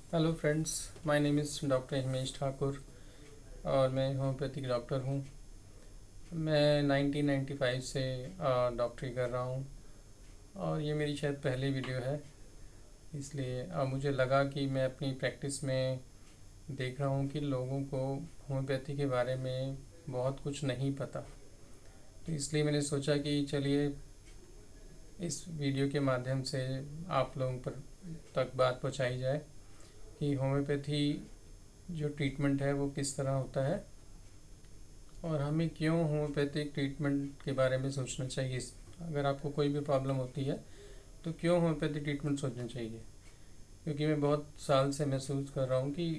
Hello friends, my name is doctor Himesh Thakur और मैं homeopathic doctor हूँ। मैं 1995 से डॉक्टरी कर रहा हूँ और ये मेरी शायद पहली वीडियो है। इसलिए मुझे लगा कि मैं अपनी प्रैक्टिस में देख रहा हूँ कि लोगों को होम्योपैथी के बारे में बहुत कुछ नहीं पता। तो इसलिए मैंने सोचा कि चलिए इस वीडियो के माध्यम से आप लोगों पर तक बात पहुँचाई जाए कि होम्योपैथी जो ट्रीटमेंट है वो किस तरह होता है और हमें क्यों होम्योपैथिक ट्रीटमेंट के बारे में सोचना चाहिए। अगर आपको कोई भी प्रॉब्लम होती है तो क्यों होम्योपैथिक ट्रीटमेंट सोचना चाहिए, क्योंकि मैं बहुत साल से महसूस कर रहा हूँ कि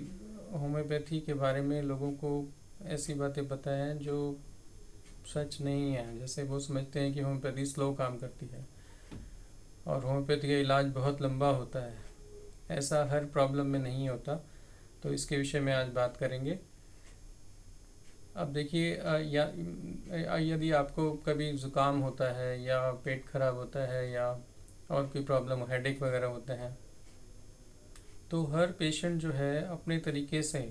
होम्योपैथी के बारे में लोगों को ऐसी बातें पता हैं जो सच नहीं है। जैसे वो समझते हैं कि होम्योपैथी स्लो काम करती है और होम्योपैथी का इलाज बहुत लंबा होता है। ऐसा हर प्रॉब्लम में नहीं होता। तो इसके विषय में आज बात करेंगे। अब देखिए, यदि आपको कभी ज़ुकाम होता है या पेट खराब होता है या और कोई प्रॉब्लम हेडेक वगैरह होते हैं, तो हर पेशेंट जो है अपने तरीके से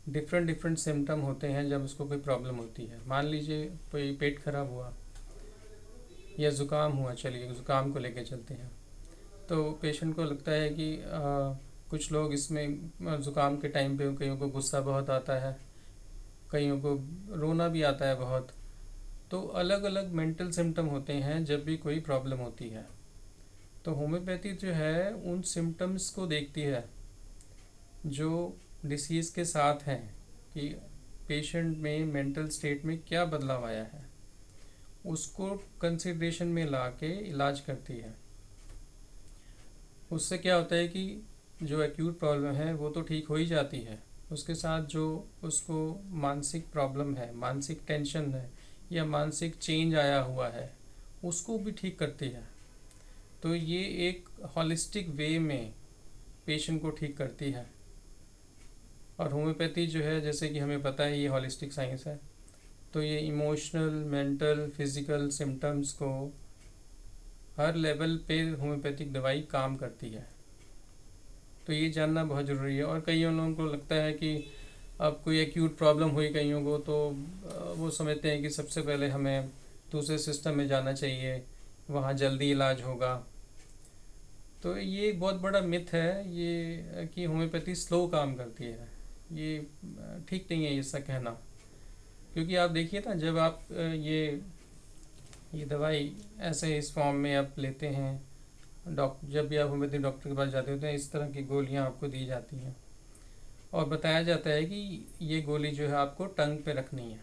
डिफरेंट डिफरेंट सिम्टम होते हैं जब उसको कोई प्रॉब्लम होती है। मान लीजिए कोई पेट खराब हुआ या ज़ुकाम हुआ, चलिए ज़ुकाम को लेके चलते हैं। तो पेशेंट को लगता है कि कुछ लोग इसमें ज़ुकाम के टाइम पे कईयों को गुस्सा बहुत आता है, कईयों को रोना भी आता है बहुत। तो अलग अलग मेंटल सिम्टम होते हैं जब भी कोई प्रॉब्लम होती है। तो होम्योपैथी जो है उन सिम्टम्स को देखती है जो डिसीज़ के साथ हैं, कि पेशेंट में मेंटल स्टेट में क्या बदलाव आया है, उसको कंसिडरेशन में ला के इलाज करती है। उससे क्या होता है कि जो एक्यूट प्रॉब्लम है वो तो ठीक हो ही जाती है, उसके साथ जो उसको मानसिक प्रॉब्लम है, मानसिक टेंशन है या मानसिक चेंज आया हुआ है, उसको भी ठीक करती है। तो ये एक हॉलिस्टिक वे में पेशेंट को ठीक करती है। और होम्योपैथी जो है, जैसे कि हमें पता है, ये हॉलिस्टिक साइंस है। तो ये इमोशनल, मेंटल, फिजिकल सिम्टम्स को हर लेवल पे होम्योपैथिक दवाई काम करती है। तो ये जानना बहुत ज़रूरी है। और कईयों लोगों को लगता है कि अब कोई एक्यूट प्रॉब्लम हुई कईयों को, तो वो समझते हैं कि सबसे पहले हमें दूसरे सिस्टम में जाना चाहिए, वहाँ जल्दी इलाज होगा। तो ये एक बहुत बड़ा मिथ है ये कि होम्योपैथी स्लो काम करती है। ये ठीक नहीं है ऐसा कहना। क्योंकि आप देखिए ना, जब आप ये दवाई ऐसे इस फॉर्म में आप लेते हैं, जब भी आप होम्योपैथी डॉक्टर के पास जाते होते हैं, इस तरह की गोलियां आपको दी जाती हैं और बताया जाता है कि ये गोली जो है आपको टंग पे रखनी है।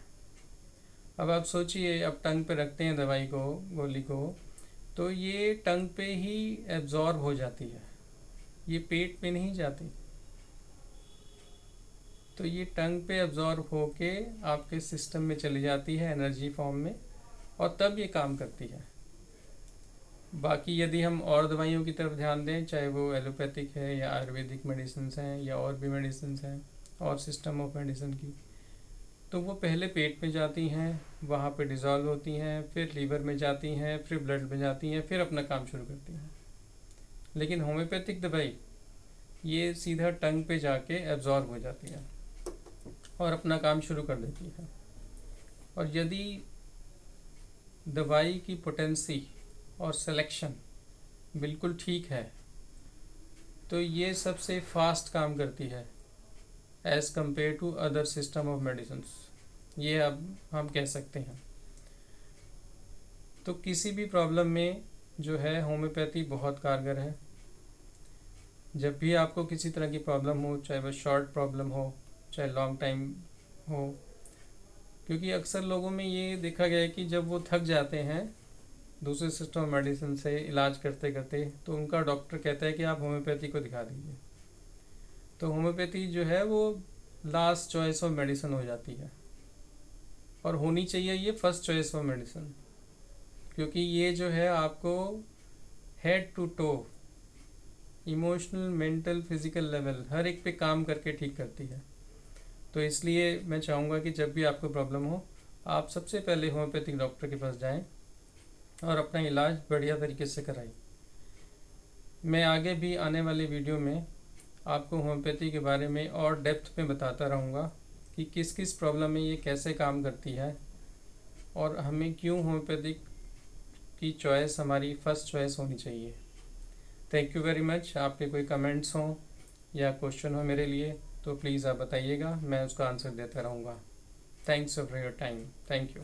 अब आप सोचिए, अब टंग पे रखते हैं दवाई को, गोली को, तो ये टंग पे ही एब्जॉर्ब हो जाती है, ये पेट में नहीं जाती। तो ये टंग पे एब्जॉर्ब होके आपके सिस्टम में चली जाती है एनर्जी फॉर्म में, और तब ये काम करती है। बाकी यदि हम और दवाइयों की तरफ ध्यान दें, चाहे वो एलोपैथिक है या आयुर्वेदिक मेडिसिन हैं या और भी मेडिसिन हैं और सिस्टम ऑफ मेडिसिन की, तो वो पहले पेट में जाती हैं, वहाँ पे डिज़ोल्व होती हैं, फिर लीवर में जाती हैं, फिर ब्लड में जाती हैं, फिर अपना काम शुरू करती हैं। लेकिन होम्योपैथिक दवाई ये सीधा टंग पे जाके एब्जॉर्ब हो जाती है और अपना काम शुरू कर देती है। और यदि दवाई की पोटेंसी और सिलेक्शन बिल्कुल ठीक है, तो ये सबसे फास्ट काम करती है as compared to other system of medicine, ये अब हम कह सकते हैं। तो किसी भी प्रॉब्लम में जो है होम्योपैथी बहुत कारगर है। जब भी आपको किसी तरह की प्रॉब्लम हो, चाहे वह शॉर्ट प्रॉब्लम हो चाहे लॉन्ग टाइम हो, क्योंकि अक्सर लोगों में ये देखा गया है कि जब वो थक जाते हैं दूसरे सिस्टम मेडिसिन से इलाज करते करते, तो उनका डॉक्टर कहता है कि आप होम्योपैथी को दिखा दीजिए। तो होम्योपैथी जो है वो लास्ट चॉइस ऑफ मेडिसिन हो जाती है, और होनी चाहिए ये फर्स्ट चॉइस ऑफ मेडिसिन, क्योंकि ये जो है आपको head to toe, emotional, mental, physical level हर एक पे काम करके ठीक करती है। तो इसलिए मैं चाहूँगा कि जब भी आपको प्रॉब्लम हो, आप सबसे पहले होम्योपैथिक डॉक्टर के पास जाएं और अपना इलाज बढ़िया तरीके से कराएं। मैं आगे भी आने वाले वीडियो में आपको होम्योपैथी के बारे में और डेप्थ में बताता रहूँगा कि किस किस प्रॉब्लम में ये कैसे काम करती है और हमें क्यों होम्योपैथिक की चॉइस हमारी फर्स्ट चॉइस होनी चाहिए। Thank you very much. आपके कोई कमेंट्स हों या क्वेश्चन हो मेरे लिए तो प्लीज़ आप बताइएगा, मैं उसका आंसर देता रहूँगा। Thanks for your time. Thank you.